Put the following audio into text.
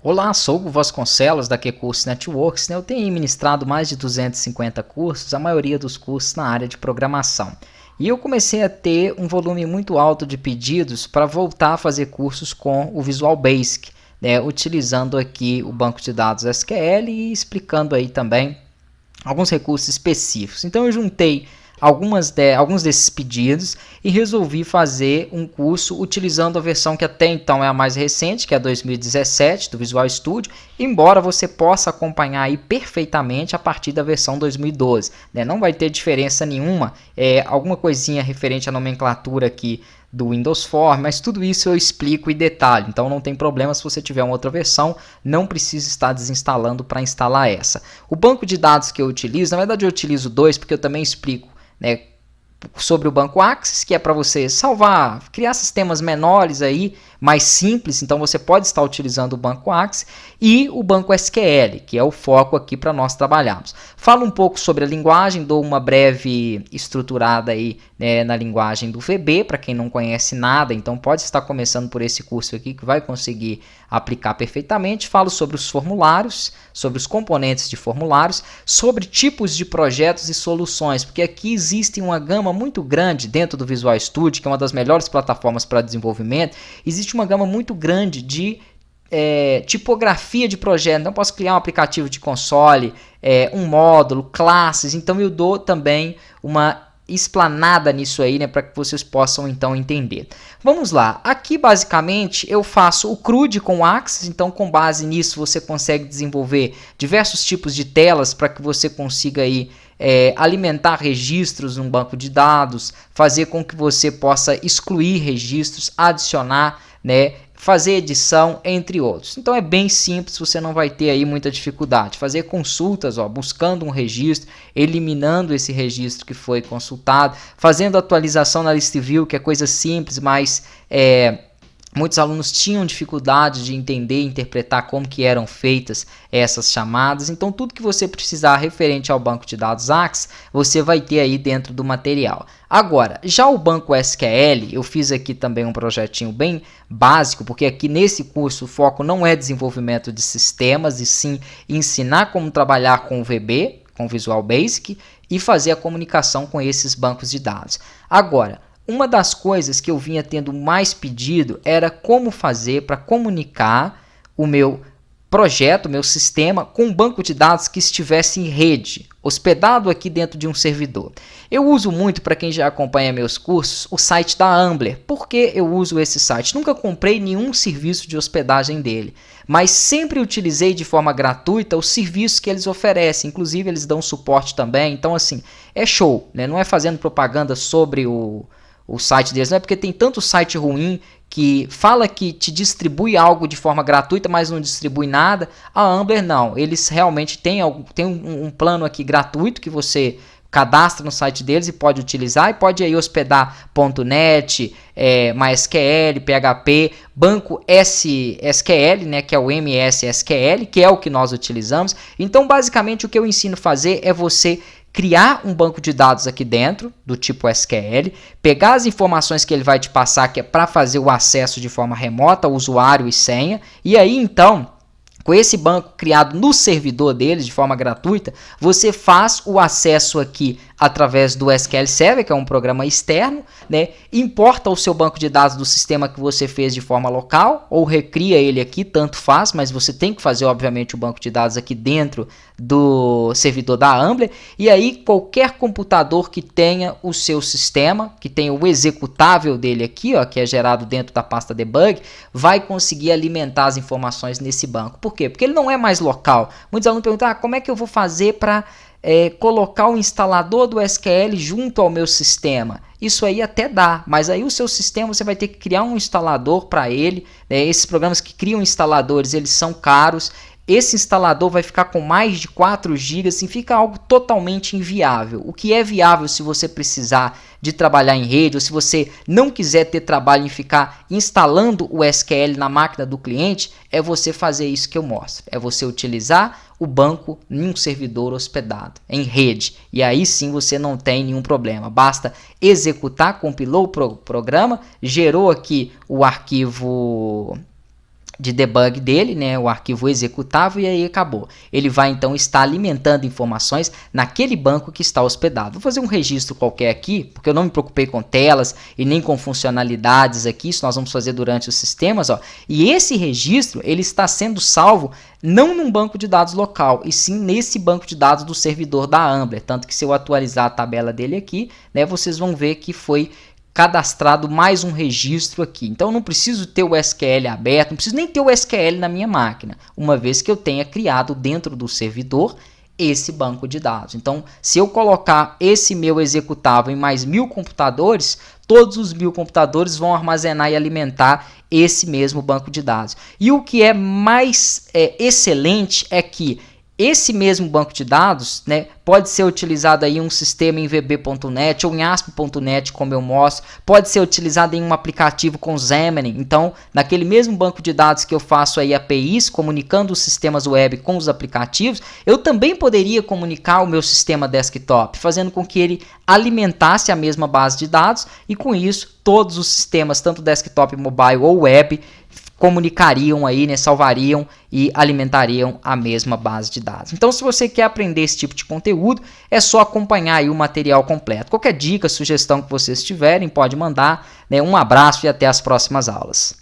Olá, sou o Vasconcelos da QCursos Networks. Eu tenho ministrado mais de 250 cursos, a maioria dos cursos na área de programação. E eu comecei a ter um volume muito alto de pedidos para voltar a fazer cursos com o Visual Basic, utilizando aqui o banco de dados SQL e explicando aí também alguns recursos específicos. Então eu juntei alguns desses pedidos e resolvi fazer um curso utilizando a versão que até então é a mais recente, que é a 2017 do Visual Studio, embora você possa acompanhar aí perfeitamente a partir da versão 2012. Não vai ter diferença nenhuma, alguma coisinha referente à nomenclatura aqui do Windows Form, mas tudo isso eu explico em detalhe, então não tem problema se você tiver uma outra versão, não precisa estar desinstalando para instalar essa. O banco de dados que eu utilizo, na verdade eu utilizo dois, porque eu também explico sobre o banco Access, que é para você salvar, criar sistemas menores aí, mais simples, então você pode estar utilizando o banco Access, e o banco SQL, que é o foco aqui para nós trabalharmos. Falo um pouco sobre a linguagem, dou uma breve estruturada aí na linguagem do VB, para quem não conhece nada, então pode estar começando por esse curso aqui que vai conseguir aplicar perfeitamente. Falo sobre os formulários, sobre os componentes de formulários, sobre tipos de projetos e soluções, porque aqui existe uma gama muito grande dentro do Visual Studio, que é uma das melhores plataformas para desenvolvimento. Existe uma gama muito grande de tipografia de projeto. Então eu posso criar um aplicativo de console, um módulo, classes. Então eu dou também uma explanada nisso aí, para que vocês possam então entender. Vamos lá, aqui basicamente eu faço o CRUD com o Access, então com base nisso você consegue desenvolver diversos tipos de telas para que você consiga aí alimentar registros num banco de dados, fazer com que você possa excluir registros, adicionar, fazer edição, entre outros. Então é bem simples, você não vai ter aí muita dificuldade. Fazer consultas, buscando um registro, eliminando esse registro que foi consultado, fazendo atualização na list view, que é coisa simples, mas muitos alunos tinham dificuldade de entender e interpretar como que eram feitas essas chamadas. Então tudo que você precisar referente ao banco de dados Access, você vai ter aí dentro do material. Agora, já o banco SQL, eu fiz aqui também um projetinho bem básico, porque aqui nesse curso o foco não é desenvolvimento de sistemas, e sim ensinar como trabalhar com o VB, com o Visual Basic, e fazer a comunicação com esses bancos de dados. Agora, uma das coisas que eu vinha tendo mais pedido era como fazer para comunicar o meu projeto, o meu sistema, com um banco de dados que estivesse em rede, hospedado aqui dentro de um servidor. Eu uso muito, para quem já acompanha meus cursos, o site da Ambler. Por que eu uso esse site? Nunca comprei nenhum serviço de hospedagem dele, mas sempre utilizei de forma gratuita os serviços que eles oferecem. Inclusive eles dão suporte também, então assim, é show, não é fazendo propaganda sobre o site deles, não é porque tem tanto site ruim que fala que te distribui algo de forma gratuita, mas não distribui nada. A Ambler não, eles realmente têm um plano aqui gratuito que você cadastra no site deles e pode utilizar, e pode aí hospedar .NET, MySQL, PHP, banco SQL, que é o MS SQL, que é o que nós utilizamos. Então basicamente o que eu ensino a fazer é você criar um banco de dados aqui dentro, do tipo SQL, pegar as informações que ele vai te passar, que é para fazer o acesso de forma remota, usuário e senha, e aí então, com esse banco criado no servidor deles de forma gratuita, você faz o acesso aqui através do SQL Server, que é um programa externo, importa o seu banco de dados do sistema que você fez de forma local, ou recria ele aqui, tanto faz, mas você tem que fazer obviamente o banco de dados aqui dentro do servidor da Ambler, e aí qualquer computador que tenha o seu sistema, que tenha o executável dele aqui, que é gerado dentro da pasta debug, vai conseguir alimentar as informações nesse banco. Por quê? Porque ele não é mais local. Muitos alunos perguntam, como é que eu vou fazer para colocar o instalador do SQL junto ao meu sistema? Isso aí até dá, mas aí o seu sistema você vai ter que criar um instalador para ele. Esses programas que criam instaladores, eles são caros. Esse instalador vai ficar com mais de 4 GB, assim, fica algo totalmente inviável. O que é viável se você precisar de trabalhar em rede, ou se você não quiser ter trabalho em ficar instalando o SQL na máquina do cliente, é você fazer isso que eu mostro. É você utilizar o banco em um servidor hospedado, em rede. E aí sim você não tem nenhum problema. Basta executar, compilou o programa, gerou aqui o arquivo de debug dele, né, o arquivo executável, e aí acabou. Ele vai então estar alimentando informações naquele banco que está hospedado. Vou fazer um registro qualquer aqui, porque eu não me preocupei com telas e nem com funcionalidades aqui, isso nós vamos fazer durante os sistemas, ó. E esse registro, ele está sendo salvo não num banco de dados local, e sim nesse banco de dados do servidor da Ambler, tanto que se eu atualizar a tabela dele aqui, né, vocês vão ver que foi cadastrado mais um registro aqui. Então eu não preciso ter o SQL aberto, não preciso nem ter o SQL na minha máquina, uma vez que eu tenha criado dentro do servidor esse banco de dados. Então, se eu colocar esse meu executável em mais 1000 computadores, todos os 1000 computadores vão armazenar e alimentar esse mesmo banco de dados. E o que é mais excelente é que esse mesmo banco de dados, né, pode ser utilizado aí em um sistema em VB.NET ou em ASP.NET, como eu mostro, pode ser utilizado em um aplicativo com Xamarin. Então, naquele mesmo banco de dados que eu faço aí APIs, comunicando os sistemas web com os aplicativos, eu também poderia comunicar o meu sistema desktop, fazendo com que ele alimentasse a mesma base de dados, e com isso todos os sistemas, tanto desktop, mobile ou web, comunicariam aí, né, salvariam e alimentariam a mesma base de dados. Então, se você quer aprender esse tipo de conteúdo, é só acompanhar aí o material completo. Qualquer dica, sugestão que vocês tiverem, pode mandar, né? Um abraço e até as próximas aulas.